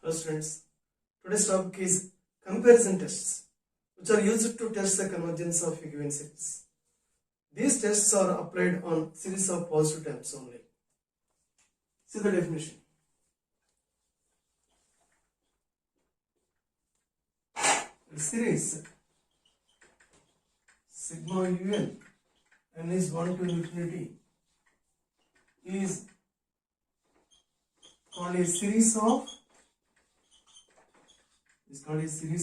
Hello students, today's topic is comparison tests, which are used to test the convergence of a given series. These tests are applied on series of positive terms only. See the definition. A series sigma un n is 1 to infinity is called a series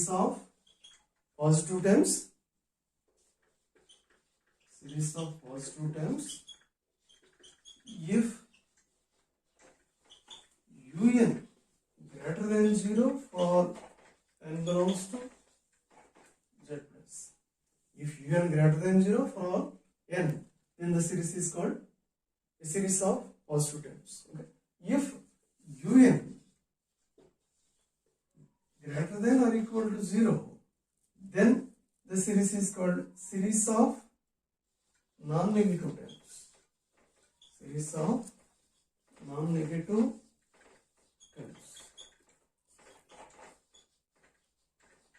of positive terms. Series of positive terms if un greater than 0 for n belongs to z plus. If un greater than 0 for n, then the series is called a series of positive terms. Okay. If un greater than or equal to 0, then the series is called series of non-negative terms. Series of non-negative terms.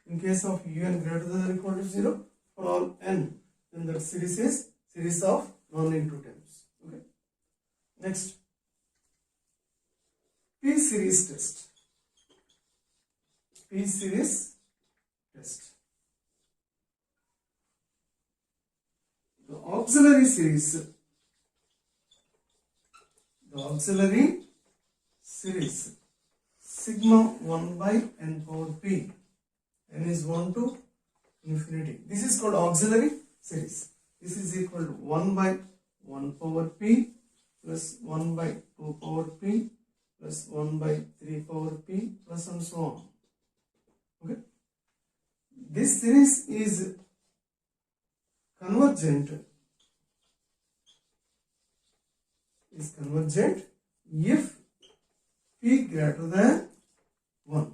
In case of un greater than or equal to 0 for all n, then the series is series of non-negative terms. Okay. Next, P series test. P series test. The auxiliary series sigma 1 by n power p, n is 1 to infinity. This is called auxiliary series. This is equal to 1 by 1 power p plus 1 by 2 power p plus 1 by 3 power p plus and so on. Okay. This series is convergent if p greater than 1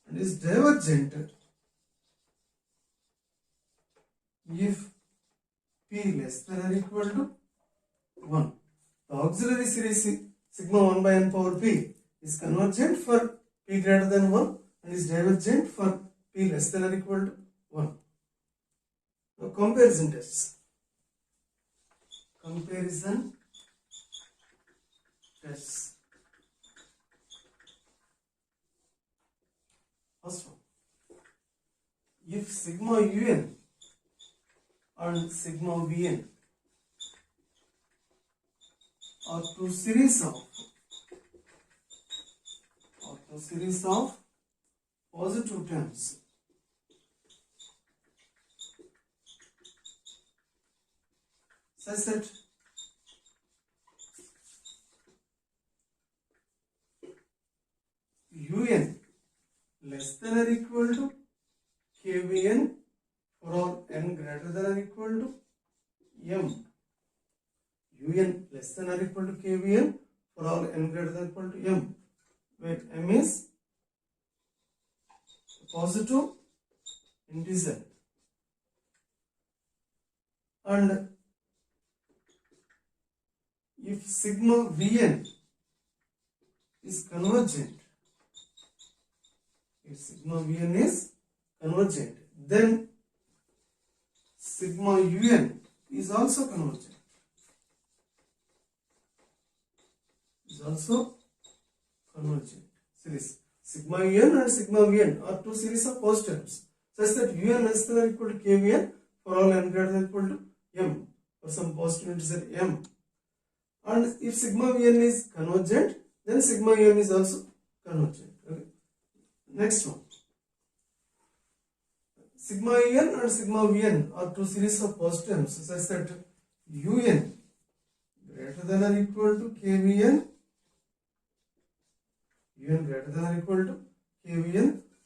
and is divergent if p less than or equal to 1. The auxiliary series sigma 1 by n power p is convergent for p greater than 1 and is divergent for p less than or equal to 1. Now comparison tests. First one, if sigma un and sigma vn are two series of positive terms, such that un less than or equal to kvn for all n greater than or equal to m. Un less than or equal to kvn for all n greater than or equal to m, where m is a positive integer, and if sigma vn is convergent, then sigma un is also convergent. Series sigma un and sigma vn are two series of positive terms, such that un less than or equal to kvn for all n greater than or equal to m for some positive integer m. And if sigma vn is convergent, then sigma un is also convergent. Okay. Next one, sigma un and sigma vn are two series of positive terms, such that un greater than or equal to kvn,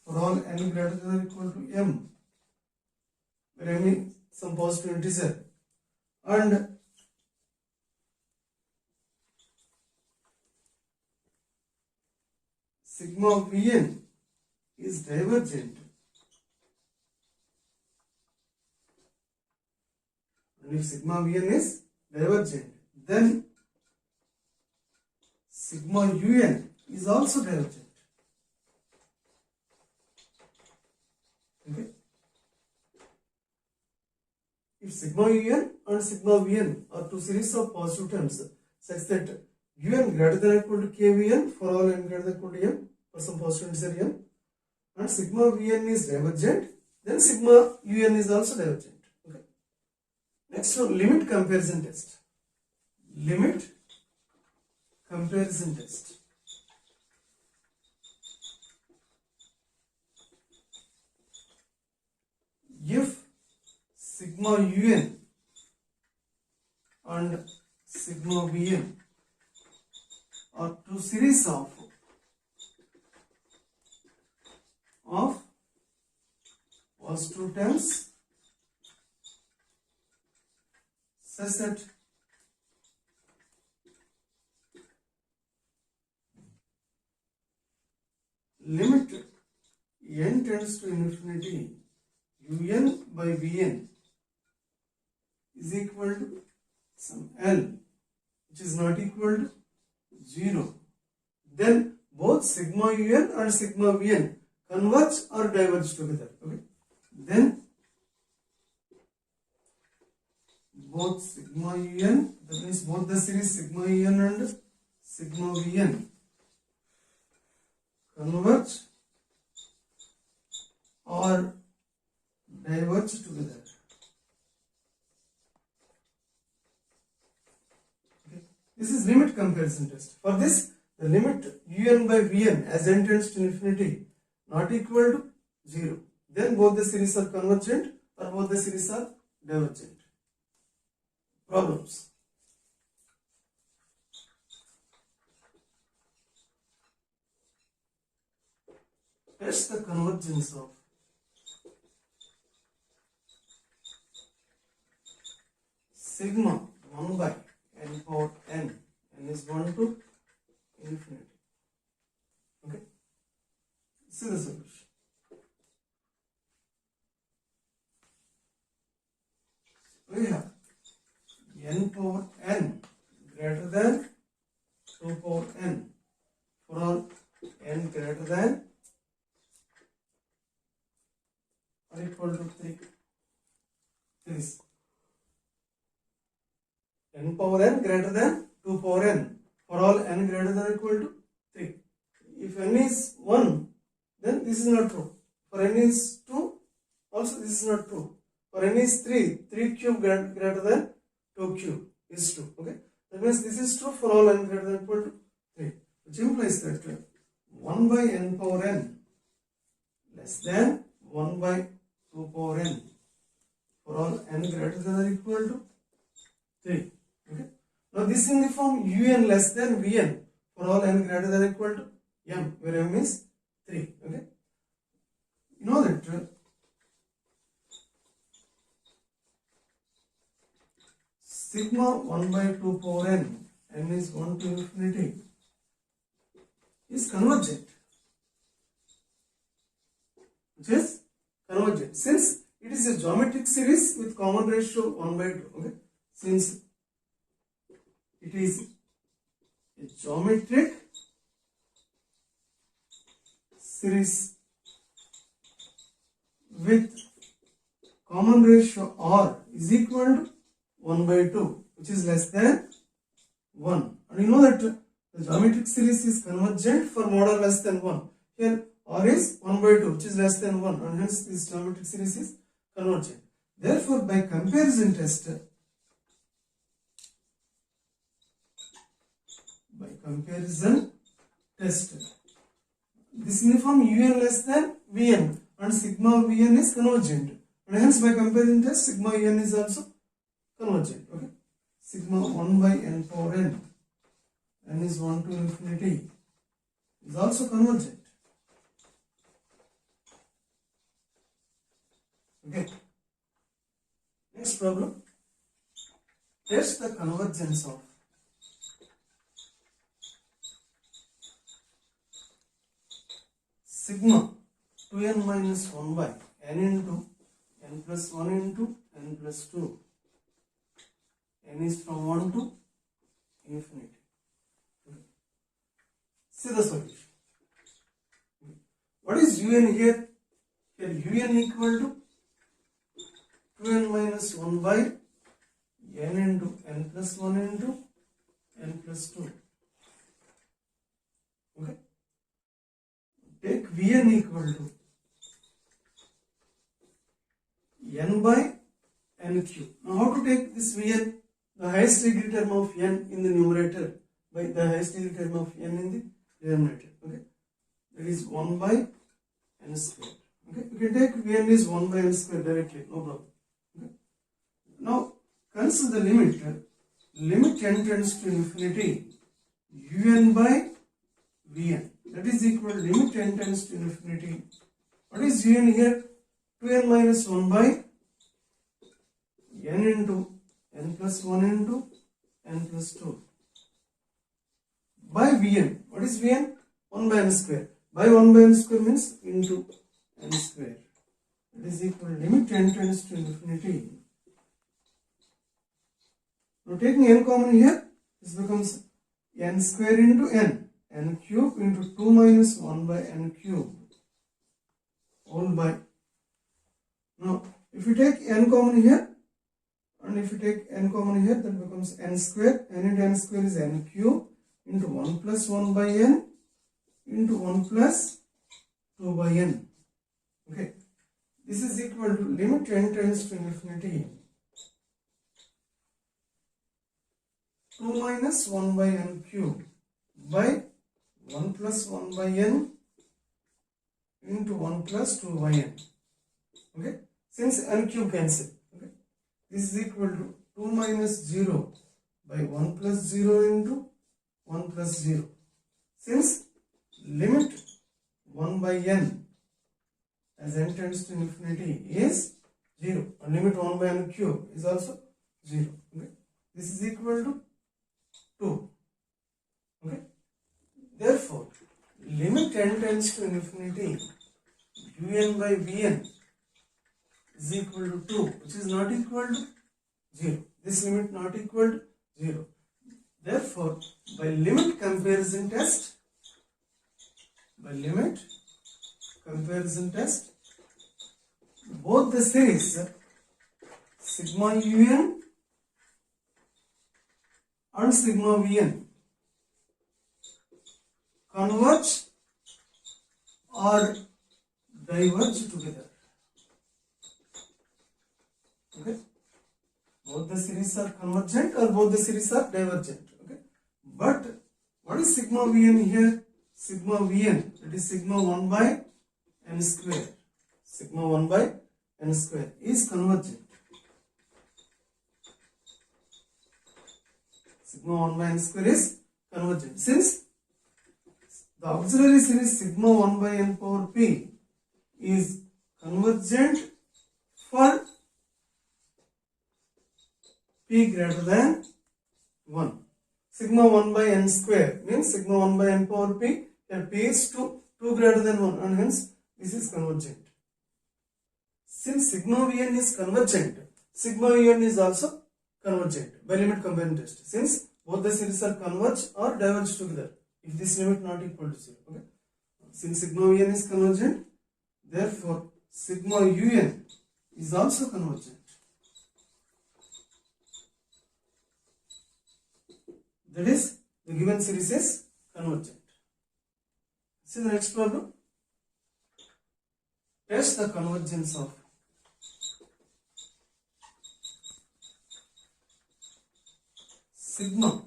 for all n greater than or equal to m, where m is some positive integer, and sigma vn is divergent, and if sigma vn is divergent, then sigma un is also divergent. Okay. If sigma un and sigma vn are two series of positive terms such that un greater than or equal to kvn for all n greater than or equal to m for some positive integer n, and sigma vn is divergent, then sigma un is also divergent. Okay. Next one, limit comparison test. Limit comparison test. If sigma un and sigma vn are two series of positive terms such that limit n tends to infinity, un by vn is equal to some L which is not equal to 0, then both sigma un and sigma vn converge or diverge together. Okay. Then both sigma un, that means both the series sigma un and sigma vn converge or diverge together. Okay. This is limit comparison test. For this, the limit un by vn as n tends to infinity not equal to 0. Then both the series are convergent or both the series are divergent. Problems. Test the convergence of sigma 1 by n power n is 1 to infinity. Okay. This is the solution. We have n power n greater than 2 power n for all n greater than or equal to 3. This n power n greater than 2 power n for all n greater than or equal to 3. If n is 1, then this is not true. For n is 2, also this is not true. For n is 3 cube greater than 2 cube is 2. Okay. That means this is true for all n greater than or equal to 3. Which implies that 1 by n power n less than 1 by 2 power n for all n greater than or equal to 3. Okay. Now this is in the form un less than vn for all n greater than or equal to m, where m is 3. Okay. You know that sigma 1 by 2 power n is 1 to infinity is convergent. Which is convergent since it is a geometric series with common ratio 1 by 2. Okay. Since it is a geometric series with common ratio r is equal to 1 by 2, which is less than 1. And you know that the geometric series is convergent for mod r less than 1. Here r is 1 by 2, which is less than 1, and hence this geometric series is convergent. Therefore, by comparison test, this uniform un less than vn and sigma vn is convergent, and hence by comparison test sigma un is also convergent. Okay. Sigma 1 by n power n is 1 to infinity is also convergent. Okay. Next problem. Test the convergence of sigma 2n minus 1 by n into n plus 1 into n plus 2. N is from 1 to infinity. See the solution. What is un here? Here un equal to 2n minus 1 by n into n plus 1 into n plus 2. Okay. Take Vn equal to n by n cube. Now how to take this Vn? The highest degree term of n in the numerator by the highest degree term of n in the denominator. Okay. That is 1 by n square. Okay. You can take Vn is 1 by n square directly. No problem. Okay. Now consider the limit. Limit n tends to infinity. Un by Vn. That is equal to limit n tends to infinity. What is un here? 2n minus 1 by n into n plus 1 into n plus 2 by Vn. What is Vn? 1 by n square. By 1 by n square means into n square. That is equal to limit n tends to infinity. Now taking n common here, this becomes n square into n cube into 2 minus 1 by n cube all by. Now if you take n common here and if you take n common here, that becomes n square. N into n square is n cube into 1 plus 1 by n into 1 plus 2 by n. Okay, this is equal to limit n tends to infinity 2 minus 1 by n cube by 1 plus 1 by n into 1 plus 2 by n. Okay, since n cube cancel, okay, this is equal to 2 minus 0 by 1 plus 0 into 1 plus 0. Since limit 1 by n as n tends to infinity is 0 and limit 1 by n cube is also 0. Okay, this is equal to 2. Okay, therefore limit n tends to infinity un by vn is equal to 2, which is not equal to 0. This limit not equal to 0. Therefore by limit comparison test, both the series sigma un and sigma vn converge or diverge together. Okay, both the series are convergent or both the series are divergent. Okay, but what is sigma vn here? Sigma vn, that is sigma 1 by n square. Sigma 1 by n square is convergent. Sigma 1 by n square is convergent. Since the auxiliary series sigma 1 by n power p is convergent for p greater than 1. Sigma 1 by n square means sigma 1 by n power p, and p is 2 greater than 1, and hence this is convergent. Since sigma vn is convergent, sigma un is also convergent by limit comparison test. Since both the series are converge or diverge together, if this limit not equal to 0. Okay, since sigma vn is convergent, therefore sigma un is also convergent. That is, the given series is convergent. See the next problem. Test the convergence of sigma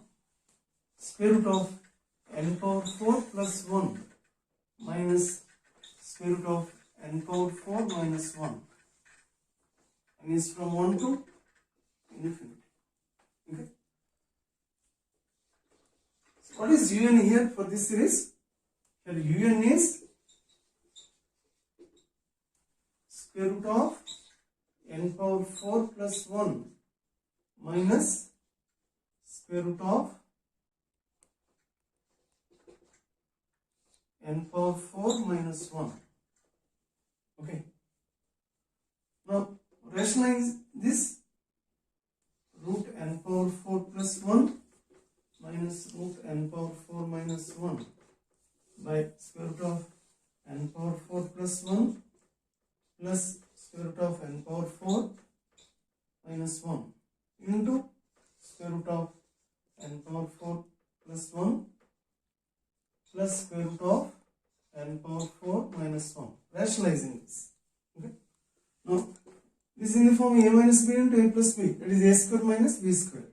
square root of n power 4 plus 1 minus square root of n power 4 minus 1, and is from 1 to infinity. Okay. So what is un here for this series? Here un is square root of n power 4 plus 1 minus square root of n power 4 minus 1. Okay. Now rationalize this. Root n power 4 plus 1 minus root n power 4 minus 1 by square root of n power 4 plus 1 plus square root of n power 4 minus 1 into square root of n power 4 plus 1 plus square root of n power 4 minus 1. Rationalizing this. Okay. Now, this is in the form a minus b into a plus b. That is a square minus b square.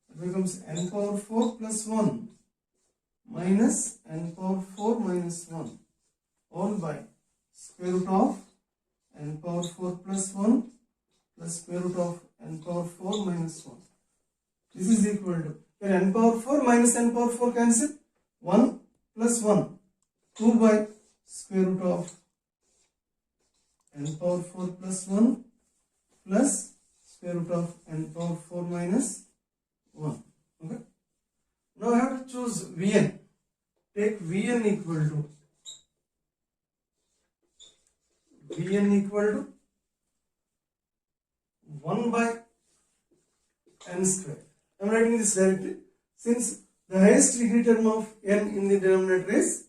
It becomes n power 4 plus 1 minus n power 4 minus 1 all by square root of n power 4 plus 1 plus square root of n power 4 minus 1. This is equal to, here n power 4 minus n power 4 cancel, 1 plus 1, 2 by square root of n power 4 plus 1 plus square root of n power 4 minus 1. Okay. Now I have to choose Vn. Take Vn equal to 1 by n square. I am writing this directly since the highest degree term of n in the denominator is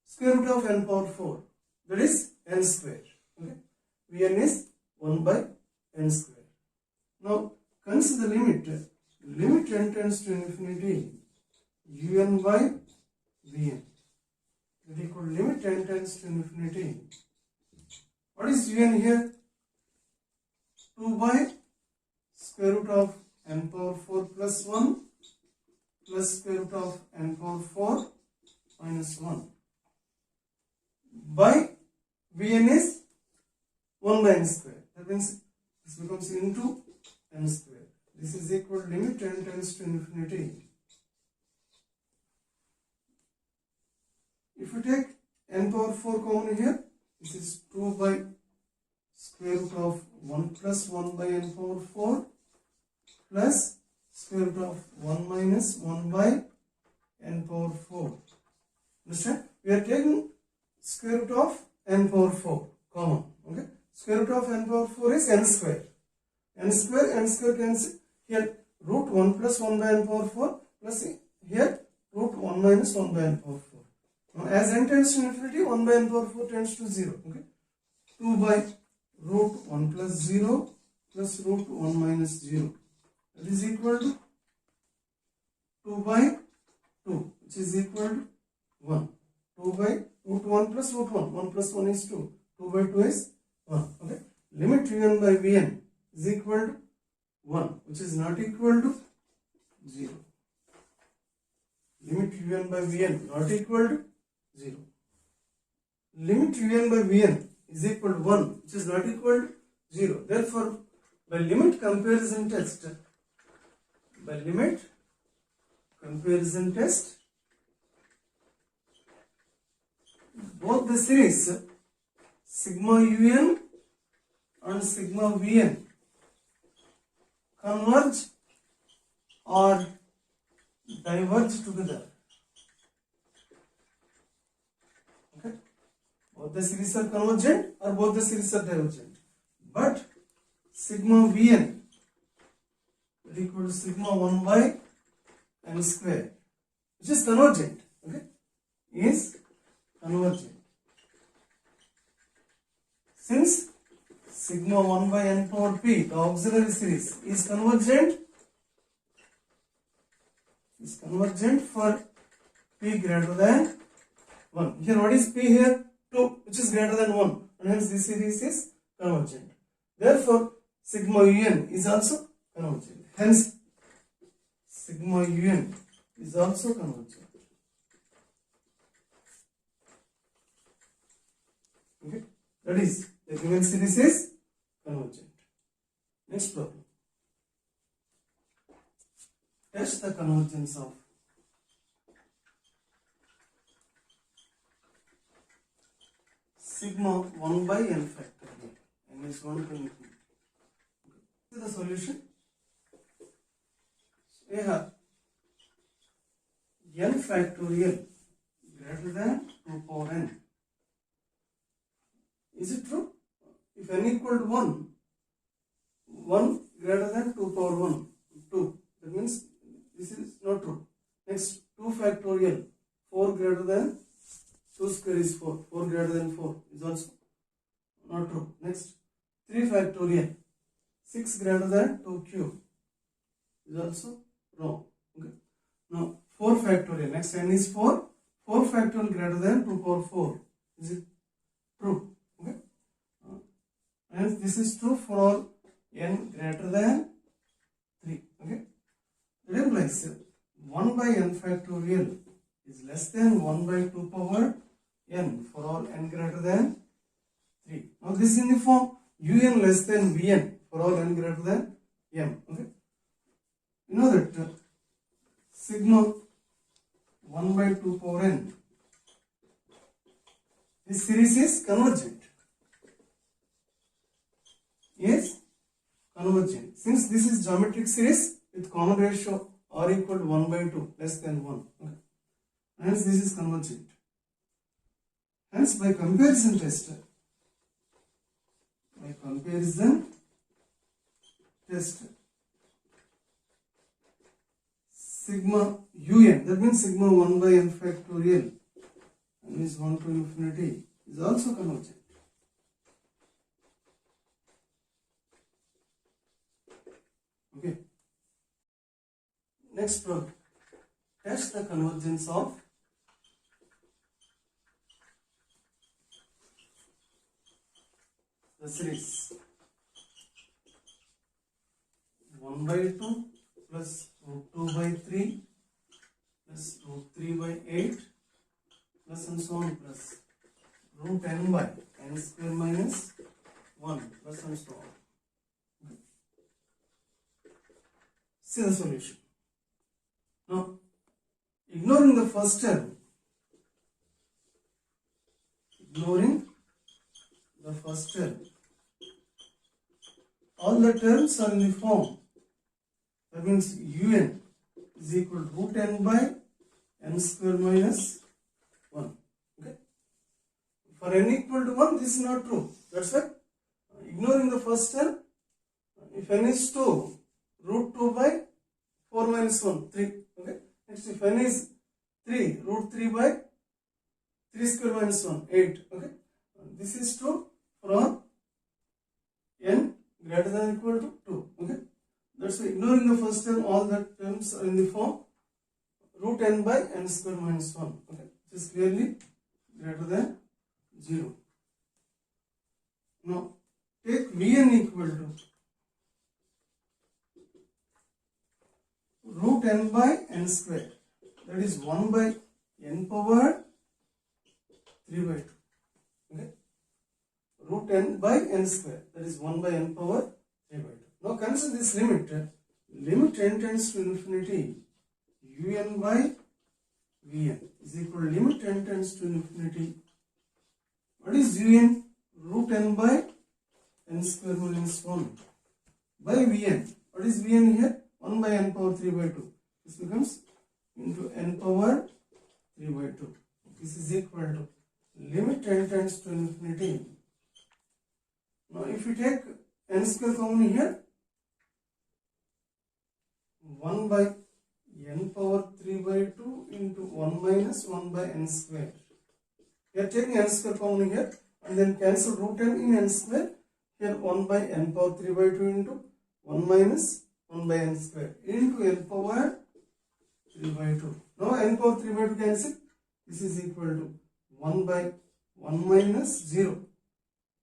square root of n power 4. That is n square. Okay. Vn is 1 by n square. Now consider the limit. Limit n tends to infinity. Un by Vn. That equal limit n tends to infinity. What is Un here? 2 by square root of n power 4 plus 1 plus square root of n power 4 minus 1 by Vn is 1 by n square. That means this becomes into n square. This is equal to limit n tends to infinity. If you take n power 4 common here, this is 2 by square root of 1 plus 1 by n power 4 plus square root of 1 minus 1 by n power 4. Understand? We are taking square root of n power 4 common. Okay? Square root of n power 4 is n square. N square cancel. Here root 1 plus 1 by n power 4 plus here root 1 minus 1 by n power 4. Now as n tends to infinity, 1 by n power 4 tends to 0. Okay? 2 by root 1 plus 0 plus root 1 minus 0. That is equal to 2 by 2, which is equal to 1. 2 by root 1 plus root 1. 1 plus 1 is 2. 2 by 2 is 1. Okay? Limit un by vn is equal to 1, which is not equal to 0. Limit un by vn not equal to 0. Limit un by vn is equal to 1, which is not equal to 0. Therefore, by limit comparison test, both the series sigma un and sigma vn converge or diverge together. Okay? Both the series are convergent or both the series are divergent. But sigma vn is equal to sigma 1 by n square, which is convergent. Okay? Is convergent. Since sigma 1 by n power p, the auxiliary series, is convergent for p greater than 1. Here what is p here? 2, which is greater than 1, and hence this series is convergent. Therefore, sigma un is also convergent. Hence, sigma un is also convergent. Okay, that is, the given series is convergent. Next problem. Test the convergence of sigma 1 by n factorial. N is 1 to infinity. This is the solution. We have n factorial greater than 2 power n. Is it true? If n equal to 1, 1 greater than 2 power 1, 2. That means this is not true. Next, 2 factorial, 4 greater than 2 square is 4. 4 greater than 4 is also not true. Next, 3 factorial. 6 greater than 2 cube is also wrong. Okay. Now 4 factorial. Next n is 4. 4 factorial greater than 2 power 4. Is it true? Okay. And this is true for all n greater than 3. Okay. It implies 1 by n factorial is less than 1 by 2 power n for all n greater than 3. Now this is in the form un less than vn for all n greater than m. Okay. You know that sigma 1 by 2 power n, this series is convergent. Yes, convergent. Since this is geometric series with common ratio r equal to 1 by 2 less than 1. Okay. Hence this is convergent. Hence by comparison test, sigma un, that means sigma 1 by n factorial and is 1 to infinity, is also convergent. Okay. Next problem. Test the convergence of the series 1 by 2 plus root 2 by 3 plus root 3 by 8 plus and so on plus root n by n square minus 1 plus and so on. See the solution. Now, ignoring the first term, all the terms are in the form, that means un is equal to root n by n square minus 1. Okay. For n equal to 1, this is not true. That's why ignoring the first term, if n is 2, root 2 by 4 minus 1, 3. Okay. Next, if n is 3, root 3 by 3 square minus 1, 8. Okay. This is true for n greater than or equal to 2. Okay. That's why ignoring the first term, all the terms are in the form root n by n square minus 1. Okay. This is clearly greater than 0. Now, take Vn equal to root n by n square, that is 1 by n power 3 by 2. Okay. Root n by n square, that is 1 by n power 3 by 2. Now consider this limit. Limit n tends to infinity, un by vn is equal to limit n tends to infinity. What is un? Root n by n square minus 1 by vn. What is vn here? 1 by n power 3 by 2. This becomes into n power 3 by 2. This is equal to limit n tends to infinity. Now if you take n square common here, 1 by n power 3 by 2 into 1 minus 1 by n square. We are taking n square common here and then cancel root n in n square. Here 1 by n power 3 by 2 into 1 minus 1 by n square into n power 3 by 2. Now n power 3 by 2 cancel. This is equal to 1 by 1 minus 0.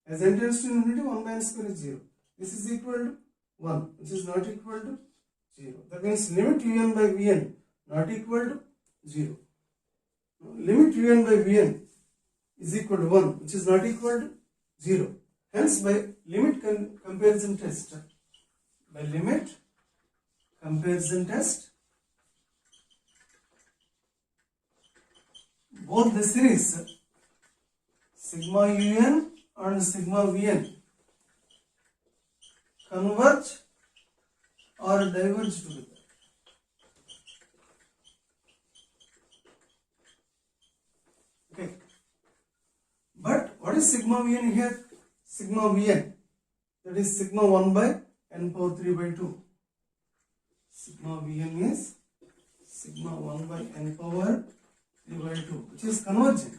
As n tends to infinity, 1 by n square is 0. This is equal to 1, which is not equal to 0. That means limit un by vn not equal to 0. Limit un by vn is equal to 1, which is not equal to 0. Hence, by limit comparison test, both the series sigma un and sigma vn converge or diverge together. Okay. But what is sigma vn here? Sigma vn, that is sigma 1 by n power 3 by 2. Sigma vn is sigma 1 by n power 3 by 2, which is convergent.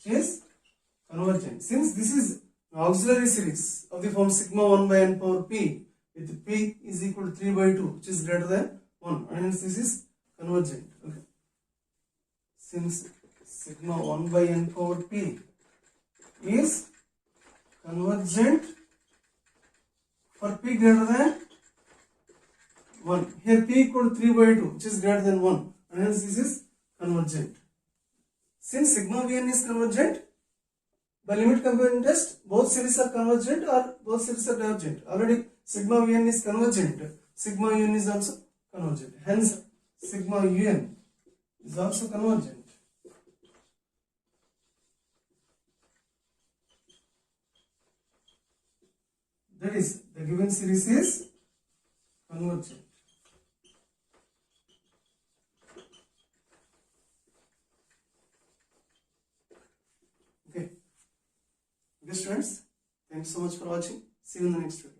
which is convergent. Since this is auxiliary series of the form sigma 1 by n power p with p is equal to 3 by 2 which is greater than 1, and hence this is convergent. Okay. Since sigma 1 by n power p is convergent for p greater than 1. Here p equal to 3 by 2 which is greater than 1, and hence this is convergent. Since sigma vn is convergent, by limit comparison test both series are convergent or both series are divergent. Already sigma vn is convergent, sigma un is also convergent. Hence sigma un is also convergent. That is, the given series is convergent. Okay. Okay students, thanks so much for watching. See you in the next video.